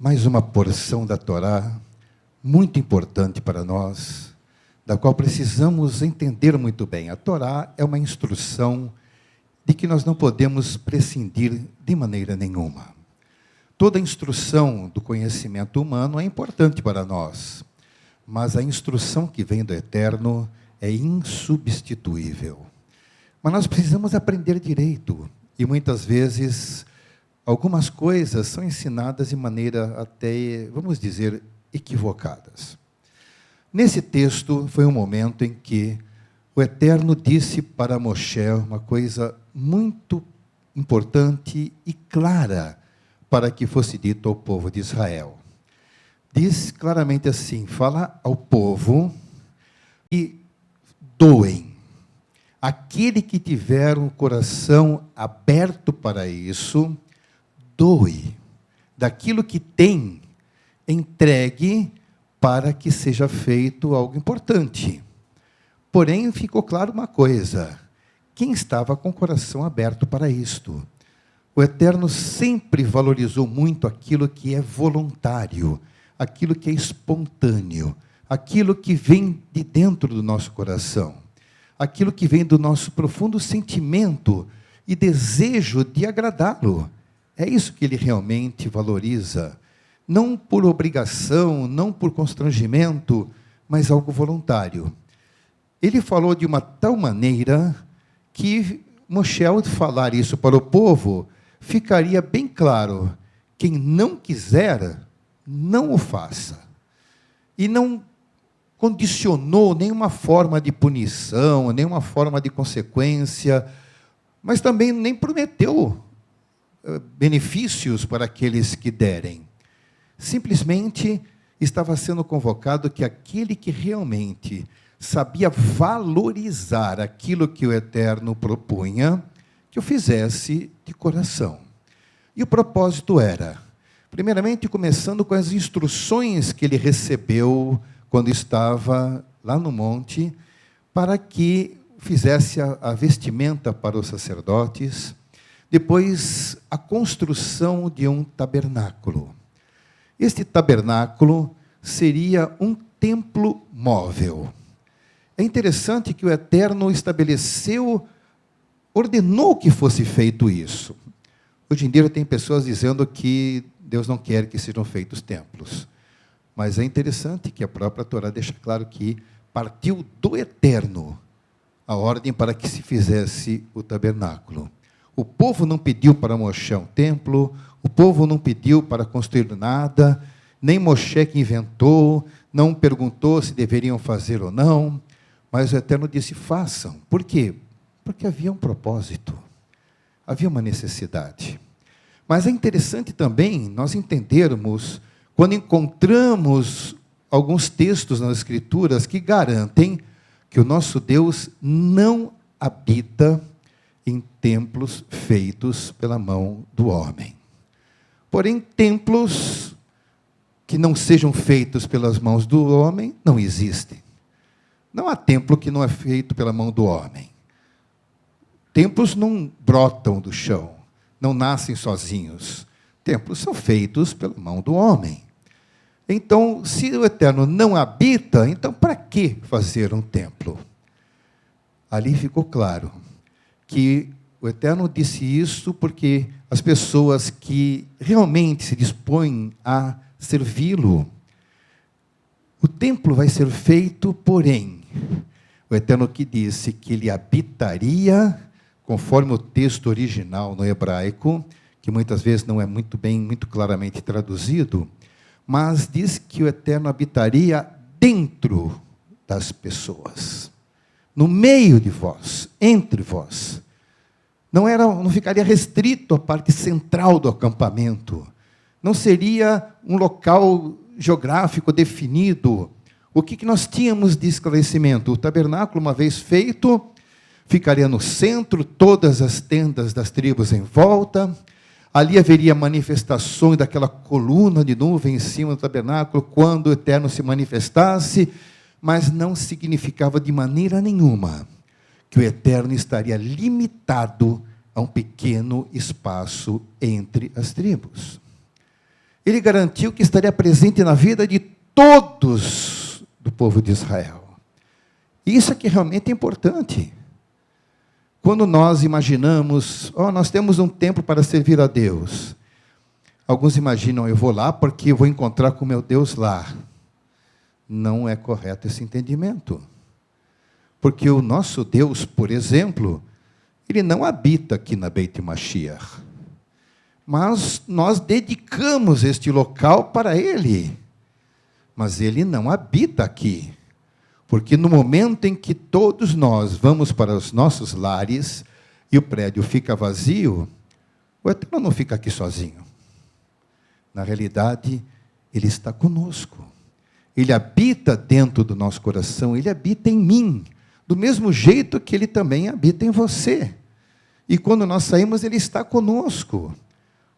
mais uma porção da Torá, muito importante para nós, da qual precisamos entender muito bem. A Torá é uma instrução de que nós não podemos prescindir de maneira nenhuma. Toda instrução do conhecimento humano é importante para nós, mas a instrução que vem do Eterno é insubstituível. Mas nós precisamos aprender direito, e muitas vezes algumas coisas são ensinadas de maneira até, vamos dizer, equivocadas. Nesse texto foi um momento em que o Eterno disse para Moshe uma coisa muito importante e clara para que fosse dito ao povo de Israel. Diz claramente assim: fala ao povo e doem. Aquele que tiver um coração aberto para isso, doe. Daquilo que tem, entregue para que seja feito algo importante. Porém, ficou claro uma coisa: quem estava com o coração aberto para isto? O Eterno sempre valorizou muito aquilo que é voluntário, aquilo que é espontâneo, aquilo que vem de dentro do nosso coração, aquilo que vem do nosso profundo sentimento e desejo de agradá-lo. É isso que ele realmente valoriza. Não por obrigação, não por constrangimento, mas algo voluntário. Ele falou de uma tal maneira que Moshe, ao falar isso para o povo, ficaria bem claro: quem não quiser, não o faça. E não condicionou nenhuma forma de punição, nenhuma forma de consequência, mas também nem prometeu benefícios para aqueles que derem. Simplesmente estava sendo convocado que aquele que realmente sabia valorizar aquilo que o Eterno propunha, que o fizesse de coração. E o propósito era, primeiramente, começando com as instruções que ele recebeu quando estava lá no monte, para que fizesse a vestimenta para os sacerdotes, depois a construção de um tabernáculo. Este tabernáculo seria um templo móvel. É interessante que o Eterno estabeleceu, ordenou que fosse feito isso. Hoje em dia tem pessoas dizendo que Deus não quer que sejam feitos templos. Mas é interessante que a própria Torá deixa claro que partiu do Eterno a ordem para que se fizesse o tabernáculo. O povo não pediu para Moshe um templo, o povo não pediu para construir nada, nem Moshe que inventou, não perguntou se deveriam fazer ou não, mas o Eterno disse: façam. Por quê? Porque havia um propósito, havia uma necessidade. Mas é interessante também nós entendermos, quando encontramos alguns textos nas Escrituras que garantem que o nosso Deus não habita em templos feitos pela mão do homem. Porém, templos que não sejam feitos pelas mãos do homem não existem. Não há templo que não é feito pela mão do homem. Templos não brotam do chão, não nascem sozinhos. Templos são feitos pela mão do homem. Então, se o Eterno não habita, então para que fazer um templo? Ali ficou claro que o Eterno disse isso porque as pessoas que realmente se dispõem a servi-lo, o templo vai ser feito, porém, o Eterno que disse que ele habitaria, conforme o texto original no hebraico, que muitas vezes não é muito claramente traduzido, mas diz que o Eterno habitaria dentro das pessoas, no meio de vós, entre vós. Não ficaria restrito à parte central do acampamento, não seria um local geográfico definido. O que nós tínhamos de esclarecimento? O tabernáculo, uma vez feito, ficaria no centro, todas as tendas das tribos em volta. Ali haveria manifestações daquela coluna de nuvem em cima do tabernáculo, quando o Eterno se manifestasse, mas não significava de maneira nenhuma que o Eterno estaria limitado a um pequeno espaço entre as tribos. Ele garantiu que estaria presente na vida de todos do povo de Israel. Isso é que realmente é importante. Quando nós imaginamos, nós temos um tempo para servir a Deus. Alguns imaginam, eu vou lá porque eu vou encontrar com meu Deus lá. Não é correto esse entendimento. Porque o nosso Deus, por exemplo, ele não habita aqui na Beit Mashiach. Mas nós dedicamos este local para Ele. Mas Ele não habita aqui. Porque no momento em que todos nós vamos para os nossos lares e o prédio fica vazio, o Eterno não fica aqui sozinho. Na realidade, Ele está conosco. Ele habita dentro do nosso coração, Ele habita em mim, do mesmo jeito que Ele também habita em você. E quando nós saímos, Ele está conosco.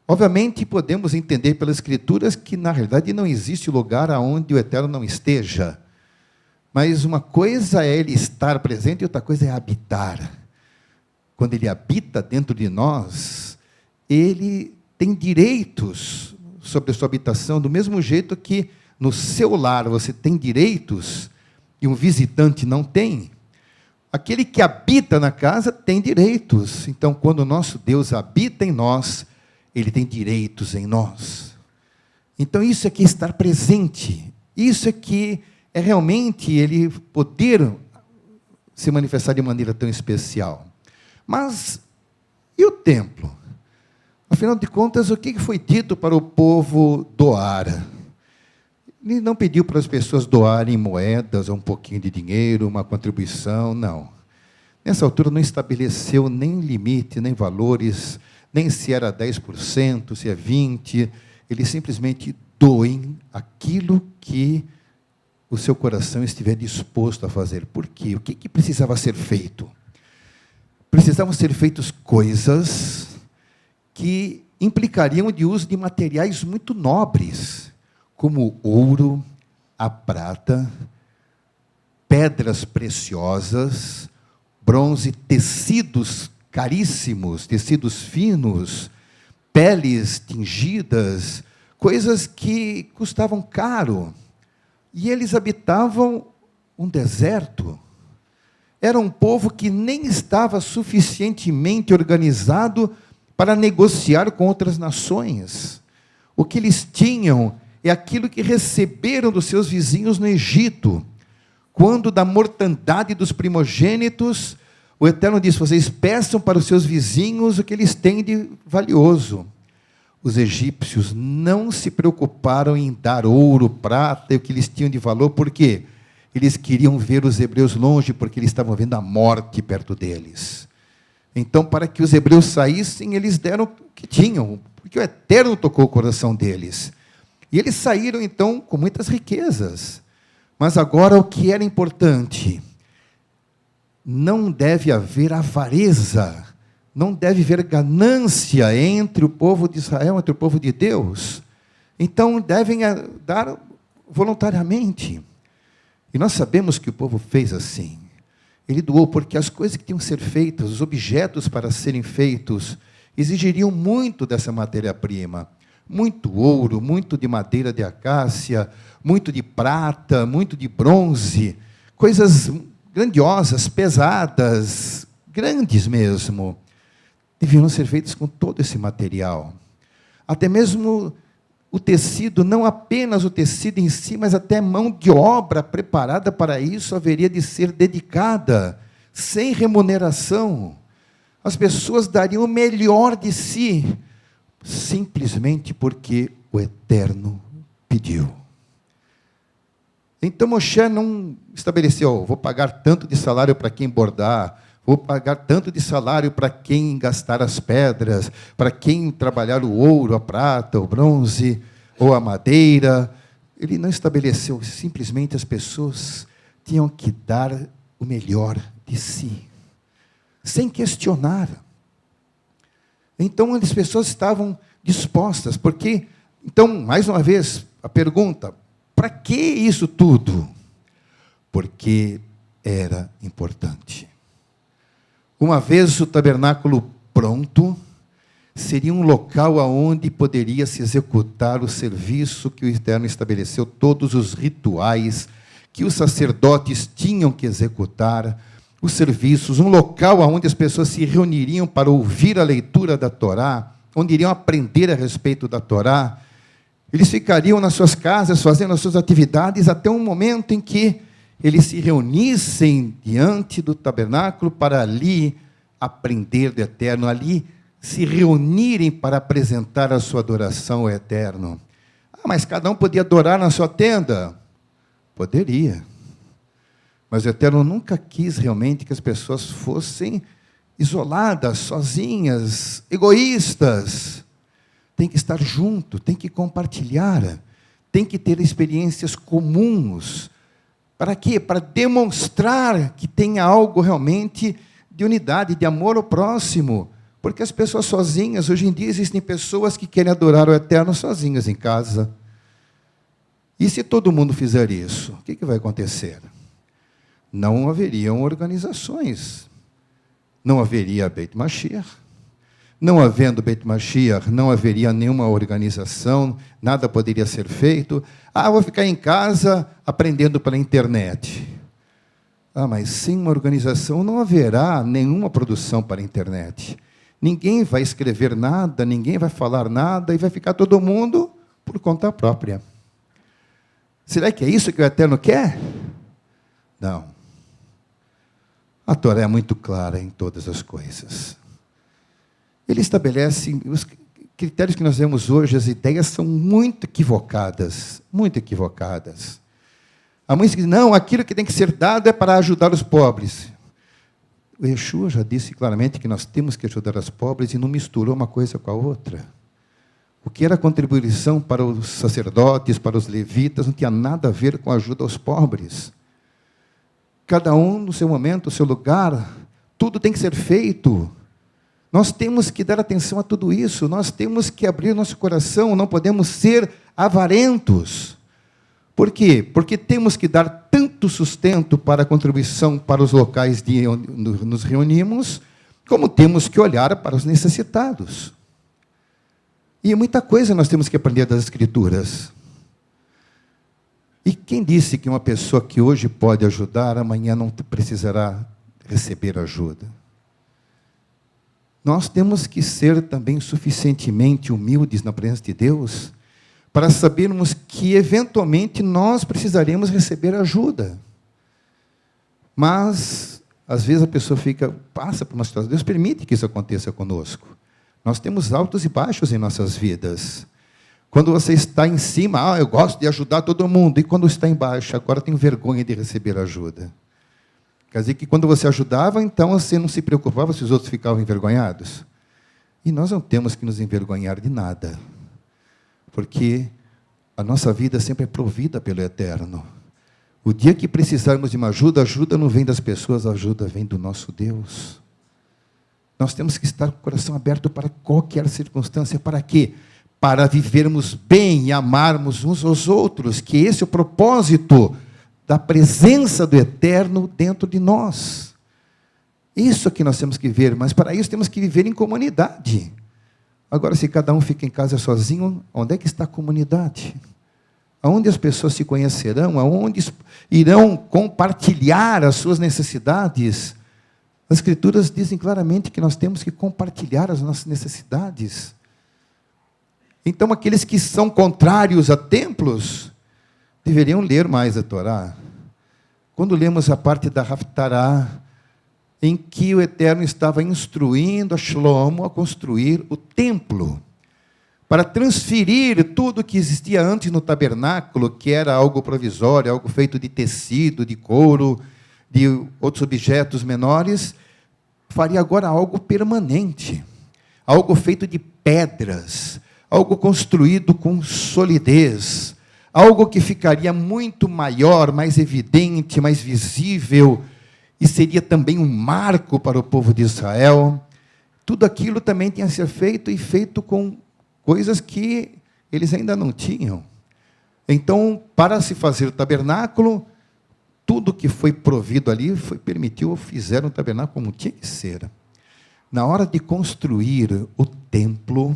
Obviamente, podemos entender pelas Escrituras que, na realidade, não existe lugar aonde o Eterno não esteja. Mas uma coisa é Ele estar presente e outra coisa é habitar. Quando Ele habita dentro de nós, Ele tem direitos sobre a sua habitação, do mesmo jeito que no seu lar você tem direitos e um visitante não tem. Aquele que habita na casa tem direitos. Então, quando o nosso Deus habita em nós, Ele tem direitos em nós. Então, isso é que é estar presente. Isso é que é realmente Ele poder se manifestar de maneira tão especial. Mas, e o templo? Afinal de contas, o que foi dito para o povo doar? Ele não pediu para as pessoas doarem moedas, um pouquinho de dinheiro, uma contribuição, não. Nessa altura não estabeleceu nem limite, nem valores, nem se era 10%, se é 20%. Ele simplesmente doem aquilo que o seu coração estiver disposto a fazer. Por quê? O que precisava ser feito? Precisavam ser feitas coisas que implicariam de uso de materiais muito nobres, como o ouro, a prata, pedras preciosas, bronze, tecidos caríssimos, tecidos finos, peles tingidas, coisas que custavam caro. E eles habitavam um deserto. Era um povo que nem estava suficientemente organizado para negociar com outras nações. O que eles tinham é aquilo que receberam dos seus vizinhos no Egito. Quando da mortandade dos primogênitos, o Eterno diz, vocês peçam para os seus vizinhos o que eles têm de valioso. Os egípcios não se preocuparam em dar ouro, prata e o que eles tinham de valor, por quê? Eles queriam ver os hebreus longe, porque eles estavam vendo a morte perto deles. Então, para que os hebreus saíssem, eles deram o que tinham, porque o Eterno tocou o coração deles. E eles saíram, então, com muitas riquezas. Mas agora, o que era importante? Não deve haver avareza, não deve haver ganância entre o povo de Israel, entre o povo de Deus. Então, devem dar voluntariamente. E nós sabemos que o povo fez assim. Ele doou porque as coisas que tinham que ser feitas, os objetos para serem feitos, exigiriam muito dessa matéria-prima. Muito ouro, muito de madeira de acácia, muito de prata, muito de bronze, coisas grandiosas, pesadas, grandes mesmo, deviam ser feitas com todo esse material. Até mesmo o tecido, não apenas o tecido em si, mas até mão de obra preparada para isso haveria de ser dedicada, sem remuneração. As pessoas dariam o melhor de si, simplesmente porque o Eterno pediu. Então Moshe não estabeleceu, vou pagar tanto de salário para quem bordar, vou pagar tanto de salário para quem gastar as pedras, para quem trabalhar o ouro, a prata, o bronze, ou a madeira. Ele não estabeleceu, simplesmente as pessoas tinham que dar o melhor de si, sem questionar. Então as pessoas estavam dispostas, porque, então, mais uma vez, a pergunta, para que isso tudo? Porque era importante. Uma vez o tabernáculo pronto, seria um local aonde poderia se executar o serviço que o Eterno estabeleceu, todos os rituais que os sacerdotes tinham que executar, os serviços, um local onde as pessoas se reuniriam para ouvir a leitura da Torá, onde iriam aprender a respeito da Torá. Eles ficariam nas suas casas, fazendo as suas atividades, até um momento em que eles se reunissem diante do tabernáculo para ali aprender do Eterno, ali se reunirem para apresentar a sua adoração ao Eterno. Mas cada um podia adorar na sua tenda? Poderia. Mas o Eterno nunca quis realmente que as pessoas fossem isoladas, sozinhas, egoístas. Tem que estar junto, tem que compartilhar, tem que ter experiências comuns. Para quê? Para demonstrar que tem algo realmente de unidade, de amor ao próximo. Porque as pessoas sozinhas, hoje em dia existem pessoas que querem adorar o Eterno sozinhas em casa. E se todo mundo fizer isso, o que vai acontecer? Não haveriam organizações. Não haveria Beit Mashiach. Não havendo Beit Mashiach, não haveria nenhuma organização, nada poderia ser feito. Vou ficar em casa aprendendo pela internet. Mas sem uma organização não haverá nenhuma produção para a internet. Ninguém vai escrever nada, ninguém vai falar nada, e vai ficar todo mundo por conta própria. Será que é isso que o Eterno quer? Não. A Torá é muito clara em todas as coisas. Ele estabelece os critérios que nós vemos hoje, as ideias são muito equivocadas, muito equivocadas. Há muitos que dizem, não, aquilo que tem que ser dado é para ajudar os pobres. O Yeshua já disse claramente que nós temos que ajudar os pobres e não misturou uma coisa com a outra. O que era contribuição para os sacerdotes, para os levitas, não tinha nada a ver com a ajuda aos pobres. Cada um no seu momento, no seu lugar, tudo tem que ser feito. Nós temos que dar atenção a tudo isso, nós temos que abrir nosso coração, não podemos ser avarentos. Por quê? Porque temos que dar tanto sustento para a contribuição para os locais de onde nos reunimos, como temos que olhar para os necessitados. E muita coisa nós temos que aprender das Escrituras. E quem disse que uma pessoa que hoje pode ajudar, amanhã não precisará receber ajuda? Nós temos que ser também suficientemente humildes na presença de Deus para sabermos que, eventualmente, nós precisaremos receber ajuda. Mas, às vezes, a pessoa passa por uma situação, Deus permite que isso aconteça conosco. Nós temos altos e baixos em nossas vidas. Quando você está em cima, eu gosto de ajudar todo mundo. E quando está embaixo, agora tenho vergonha de receber ajuda. Quer dizer que quando você ajudava, então você não se preocupava se os outros ficavam envergonhados. E nós não temos que nos envergonhar de nada. Porque a nossa vida sempre é provida pelo Eterno. O dia que precisarmos de uma ajuda, a ajuda não vem das pessoas, a ajuda vem do nosso Deus. Nós temos que estar com o coração aberto para qualquer circunstância. Para quê? Para vivermos bem e amarmos uns aos outros, que esse é o propósito da presença do Eterno dentro de nós. Isso que nós temos que ver, mas para isso temos que viver em comunidade. Agora, se cada um fica em casa sozinho, onde é que está a comunidade? Aonde as pessoas se conhecerão? Aonde irão compartilhar as suas necessidades? As Escrituras dizem claramente que nós temos que compartilhar as nossas necessidades. Então, aqueles que são contrários a templos, deveriam ler mais a Torá. Quando lemos a parte da Haftará, em que o Eterno estava instruindo a Shlomo a construir o templo, para transferir tudo que existia antes no tabernáculo, que era algo provisório, algo feito de tecido, de couro, de outros objetos menores, faria agora algo permanente, algo feito de pedras, algo construído com solidez, algo que ficaria muito maior, mais evidente, mais visível, e seria também um marco para o povo de Israel. Tudo aquilo também tinha que ser feito, e feito com coisas que eles ainda não tinham. Então, para se fazer o tabernáculo, tudo que foi provido ali, permitiu, fizeram o tabernáculo como tinha que ser. Na hora de construir o templo.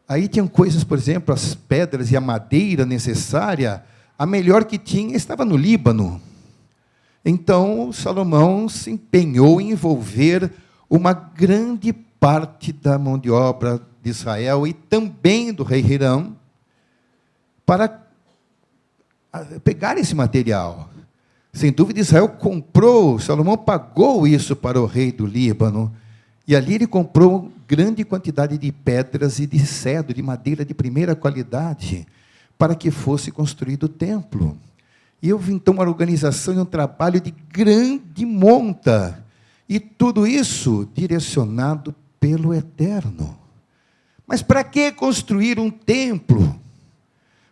Aí tinham coisas, por exemplo, as pedras e a madeira necessária, a melhor que tinha estava no Líbano. Então, Salomão se empenhou em envolver uma grande parte da mão de obra de Israel e também do rei Hiram para pegar esse material. Sem dúvida, Israel comprou, Salomão pagou isso para o rei do Líbano, e ali ele comprou grande quantidade de pedras e de cedro, de madeira de primeira qualidade, para que fosse construído o templo. E houve então uma organização e um trabalho de grande monta, e tudo isso direcionado pelo Eterno. Mas para que construir um templo?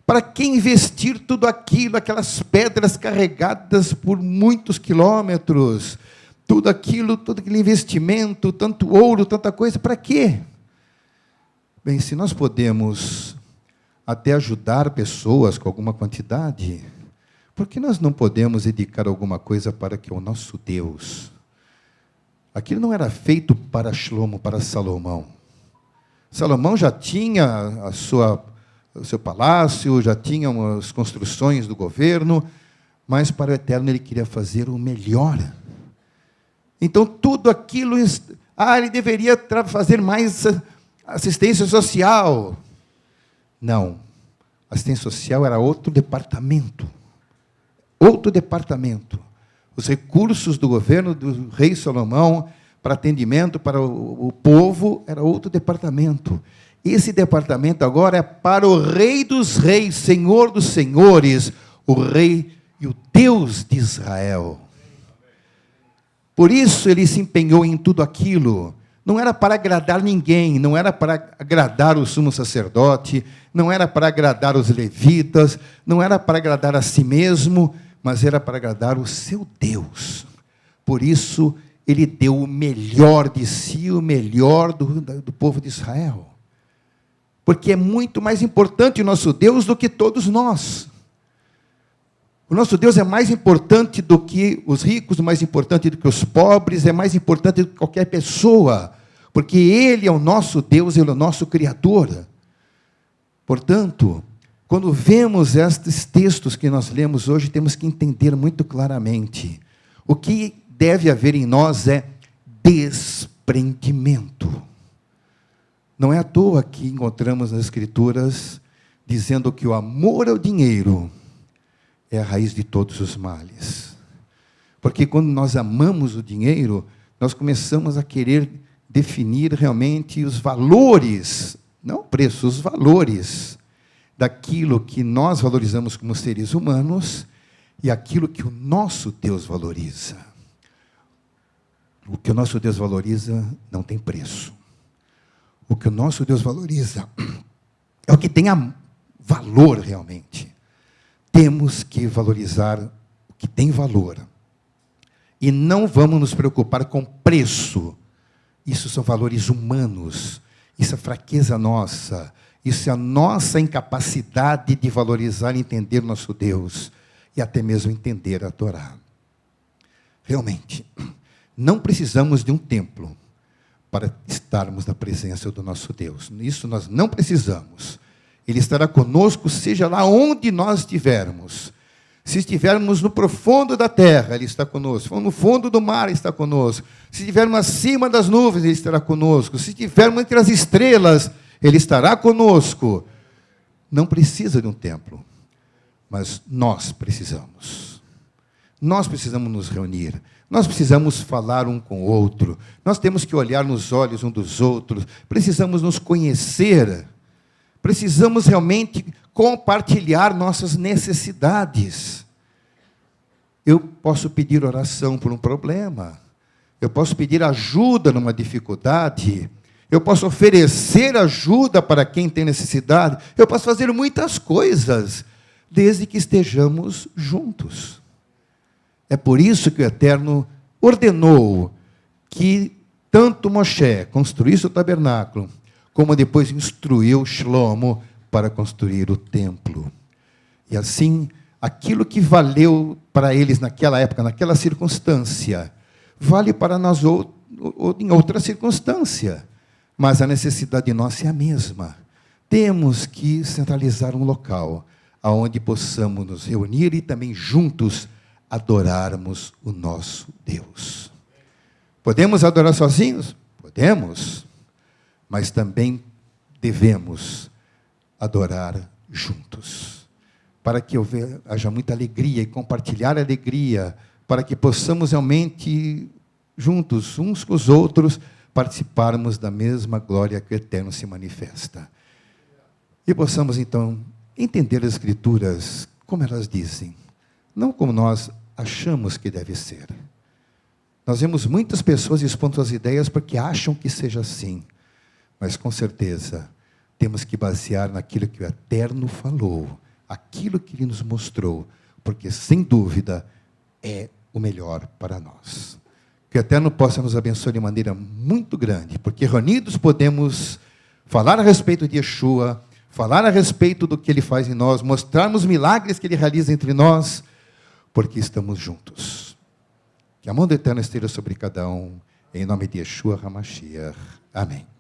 Para que investir tudo aquilo, aquelas pedras carregadas por muitos quilômetros, tudo aquele investimento, tanto ouro, tanta coisa, para quê? Bem, se nós podemos até ajudar pessoas com alguma quantidade, por que nós não podemos dedicar alguma coisa para que o nosso Deus? Aquilo não era feito para Shlomo, para Salomão. Salomão já tinha o seu palácio, já tinha as construções do governo, mas para o Eterno ele queria fazer o melhor. Então, tudo aquilo, ele deveria fazer mais assistência social. Não, assistência social era outro departamento. Outro departamento. Os recursos do governo do rei Salomão para atendimento para o povo era outro departamento. Esse departamento agora é para o Rei dos Reis, Senhor dos Senhores, o Rei e o Deus de Israel. Por isso ele se empenhou em tudo aquilo. Não era para agradar ninguém, não era para agradar o sumo sacerdote, não era para agradar os levitas, não era para agradar a si mesmo, mas era para agradar o seu Deus. Por isso ele deu o melhor de si, o melhor do povo de Israel. Porque é muito mais importante o nosso Deus do que todos nós. O nosso Deus é mais importante do que os ricos, mais importante do que os pobres, é mais importante do que qualquer pessoa, porque Ele é o nosso Deus, Ele é o nosso Criador. Portanto, quando vemos estes textos que nós lemos hoje, temos que entender muito claramente. O que deve haver em nós é desprendimento. Não é à toa que encontramos nas Escrituras dizendo que o amor ao dinheiro é a raiz de todos os males. Porque quando nós amamos o dinheiro, nós começamos a querer definir realmente os valores, não o preço, os valores daquilo que nós valorizamos como seres humanos e aquilo que o nosso Deus valoriza. O que o nosso Deus valoriza não tem preço. O que o nosso Deus valoriza é o que tem valor realmente. Temos que valorizar o que tem valor. E não vamos nos preocupar com preço. Isso são valores humanos. Isso é fraqueza nossa. Isso é a nossa incapacidade de valorizar e entender o nosso Deus. E até mesmo entender a Torá. Realmente, não precisamos de um templo para estarmos na presença do nosso Deus. Isso nós não precisamos. Ele estará conosco, seja lá onde nós estivermos. Se estivermos no profundo da terra, Ele está conosco. Se for no fundo do mar, Ele está conosco. Se estivermos acima das nuvens, Ele estará conosco. Se estivermos entre as estrelas, Ele estará conosco. Não precisa de um templo, mas nós precisamos. Nós precisamos nos reunir. Nós precisamos falar um com o outro. Nós temos que olhar nos olhos um dos outros. Precisamos nos conhecer. Precisamos realmente compartilhar nossas necessidades. Eu posso pedir oração por um problema. Eu posso pedir ajuda numa dificuldade. Eu posso oferecer ajuda para quem tem necessidade. Eu posso fazer muitas coisas, desde que estejamos juntos. É por isso que o Eterno ordenou que tanto Moshe construísse o tabernáculo, como depois instruiu Shlomo para construir o templo. E assim, aquilo que valeu para eles naquela época, naquela circunstância, vale para nós em outra circunstância. mas a necessidade nossa é a mesma. Temos que centralizar um local onde possamos nos reunir e também juntos adorarmos o nosso Deus. Podemos adorar sozinhos? Podemos, mas também devemos adorar juntos, para que haja muita alegria e compartilhar a alegria, para que possamos realmente, juntos, uns com os outros, participarmos da mesma glória que o Eterno se manifesta. E possamos, então, entender as Escrituras como elas dizem, não como nós achamos que deve ser. Nós vemos muitas pessoas expondo suas ideias porque acham que seja assim, mas com certeza temos que basear naquilo que o Eterno falou, aquilo que Ele nos mostrou, porque sem dúvida é o melhor para nós. Que o Eterno possa nos abençoar de maneira muito grande, porque reunidos podemos falar a respeito de Yeshua, falar a respeito do que Ele faz em nós, mostrarmos milagres que Ele realiza entre nós, porque estamos juntos. Que a mão do Eterno esteja sobre cada um, em nome de Yeshua HaMashiach. Amém.